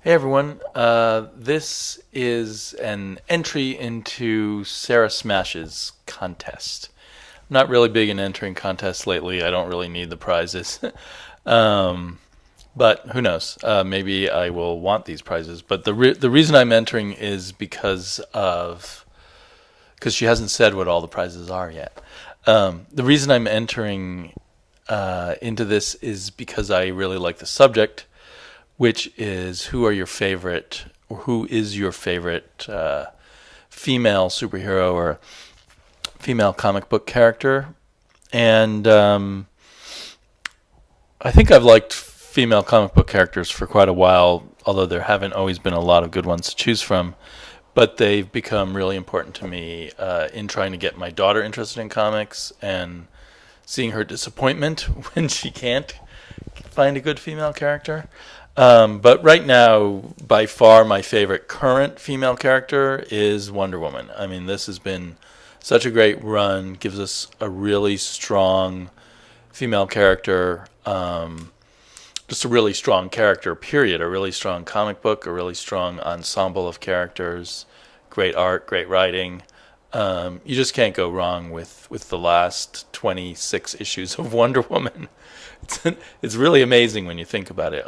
Hey everyone, this is an entry into SarahSmash's contest. I'm not really big in entering contests lately. I don't really need the prizes. um, but who knows? Maybe I will want these prizes. But the reason I'm entering is because she hasn't said what all the prizes are yet. The reason I'm entering into this is because I really like the subject, which is who is your favorite female superhero or female comic book character. And I think I've liked female comic book characters for quite a while, although there haven't always been a lot of good ones to choose from. But they've become really important to me in trying to get my daughter interested in comics and seeing her disappointment when she can't find a good female character. But right now, by far, my favorite current female character is Wonder Woman. I mean, this has been such a great run, gives us a really strong female character, just a really strong character, period. A really strong comic book, a really strong ensemble of characters, great art, great writing. You just can't go wrong with the last 26 issues of Wonder Woman. It's really amazing when you think about it.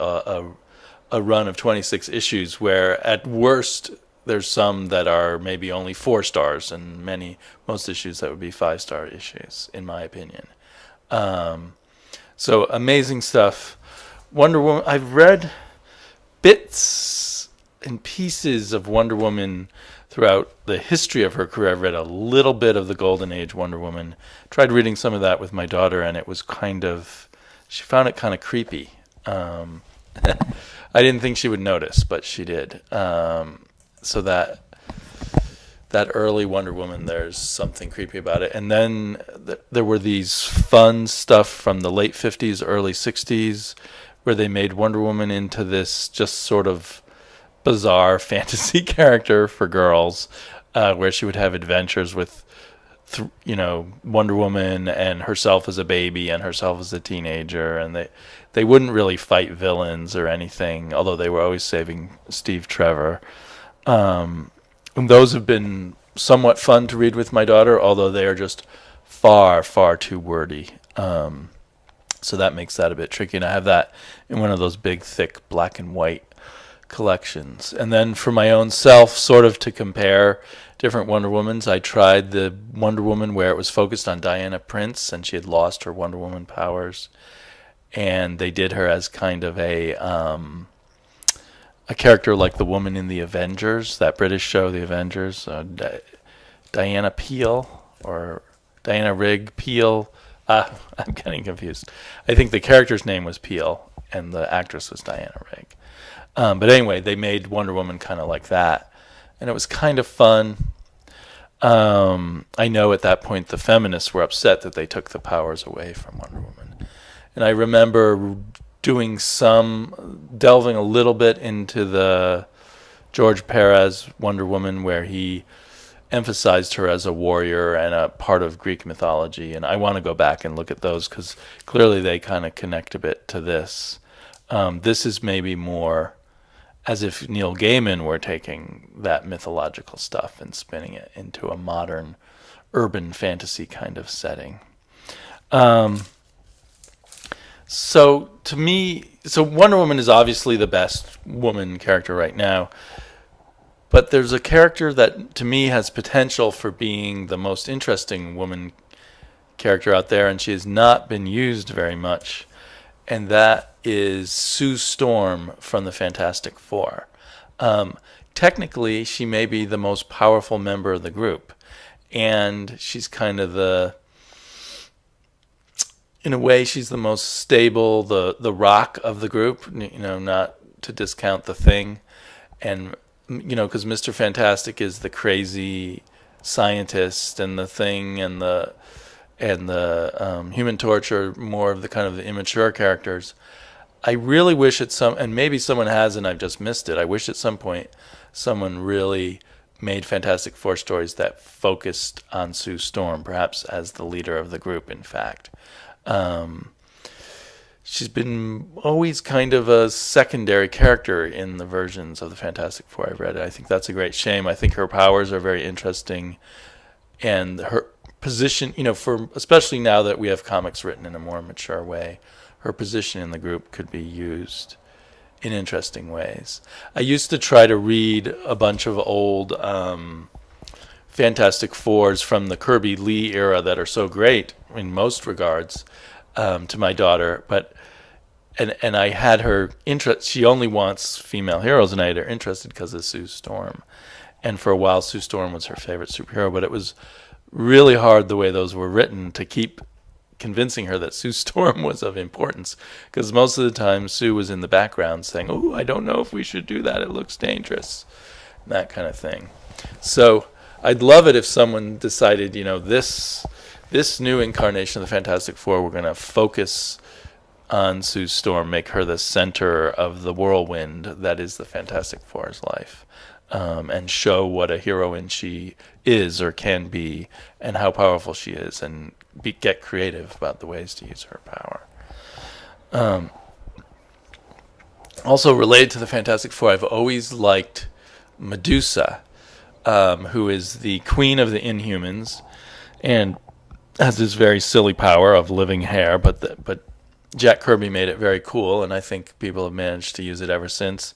A run of 26 issues where at worst there's some that are maybe only 4 stars and most issues that would be 5-star issues, in my opinion. So amazing stuff. Wonder Woman, I've read bits and pieces of Wonder Woman throughout the history of her career. I've read a little bit of the Golden Age Wonder Woman. Tried reading some of that with my daughter, and it was she found it kind of creepy. I didn't think she would notice, but she did. So that early Wonder Woman, there's something creepy about it. And then there were these fun stuff from the late 50s, early 60s, where they made Wonder Woman into this just sort of bizarre fantasy character for girls, where she would have adventures with Wonder Woman and herself as a baby and herself as a teenager, and they wouldn't really fight villains or anything, although they were always saving Steve Trevor. And those have been somewhat fun to read with my daughter, although they are just far, far too wordy. So that makes that a bit tricky, and I have that in one of those big, thick black and white collections. And then for my own self, sort of to compare different Wonder Womans, I tried the Wonder Woman where it was focused on Diana Prince and she had lost her Wonder Woman powers, and they did her as kind of a character like the woman in the Avengers, that British show, The Avengers, Diana Peel or Diana Rigg Peel. I'm getting confused. I think the character's name was Peel and the actress was Diana Rigg. But anyway, they made Wonder Woman kind of like that, and it was kind of fun. I know at that point the feminists were upset that they took the powers away from Wonder Woman. And I remember delving a little bit into the George Perez Wonder Woman, where he emphasized her as a warrior and a part of Greek mythology. And I want to go back and look at those because clearly they kind of connect a bit to this. This is maybe more as if Neil Gaiman were taking that mythological stuff and spinning it into a modern urban fantasy kind of setting. So to me, Wonder Woman is obviously the best woman character right now, but there's a character that to me has potential for being the most interesting woman character out there, and she has not been used very much, and that is Sue Storm from the Fantastic Four. Technically, she may be the most powerful member of the group, and she's kind of in a way, she's the most stable, the rock of the group, not to discount the Thing. And, because Mr. Fantastic is the crazy scientist, and the Thing and the Human Torch are more of the kind of the immature characters. I really wish and maybe someone has and I've just missed it, I wish at some point someone really made Fantastic Four stories that focused on Sue Storm, perhaps as the leader of the group, in fact. she's been always kind of a secondary character in the versions of the Fantastic Four I've read. I think that's a great shame. I think her powers are very interesting, and her position, for especially now that we have comics written in a more mature way, her position in the group could be used in interesting ways. I used to try to read a bunch of old Fantastic Fours from the Kirby Lee era that are so great in most regards, to my daughter, and I had her interest. She only wants female heroes, and I had her interested because of Sue Storm. And for a while, Sue Storm was her favorite superhero, but it was really hard the way those were written to keep convincing her that Sue Storm was of importance, because most of the time Sue was in the background saying, "Oh, I don't know if we should do that. It looks dangerous," and that kind of thing. So I'd love it if someone decided, this new incarnation of the Fantastic Four, we're going to focus on Sue Storm, make her the center of the whirlwind that is the Fantastic Four's life, and show what a heroine she is or can be, and how powerful she is, and get creative about the ways to use her power. Also related to the Fantastic Four, I've always liked Medusa, who is the queen of the Inhumans, and has this very silly power of living hair, but Jack Kirby made it very cool, and I think people have managed to use it ever since.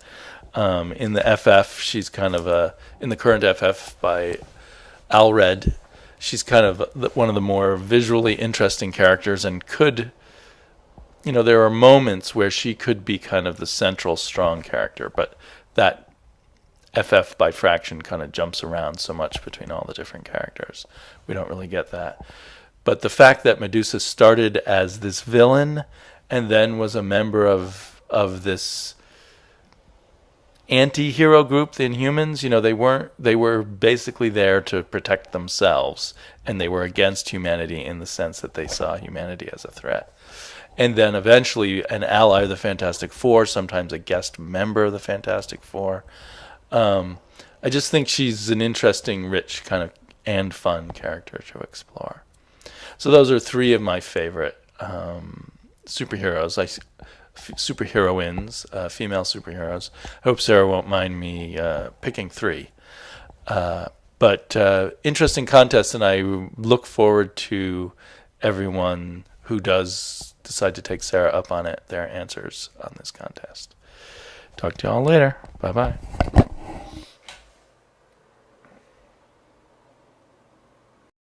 In the FF, she's kind of in the current FF by Alred, she's kind of one of the more visually interesting characters, and there are moments where she could be kind of the central strong character, but that FF by Fraction kind of jumps around so much between all the different characters. We don't really get that. But the fact that Medusa started as this villain and then was a member of this anti-hero group, the Inhumans, they were basically there to protect themselves, and they were against humanity in the sense that they saw humanity as a threat. And then eventually an ally of the Fantastic Four, sometimes a guest member of the Fantastic Four. I just think she's an interesting, rich kind of and fun character to explore. So those are three of my favorite superheroes, superheroines, female superheroes. I hope Sarah won't mind me picking three. But interesting contest, and I look forward to everyone who does decide to take Sarah up on it, their answers on this contest. Talk to y'all later. Bye-bye.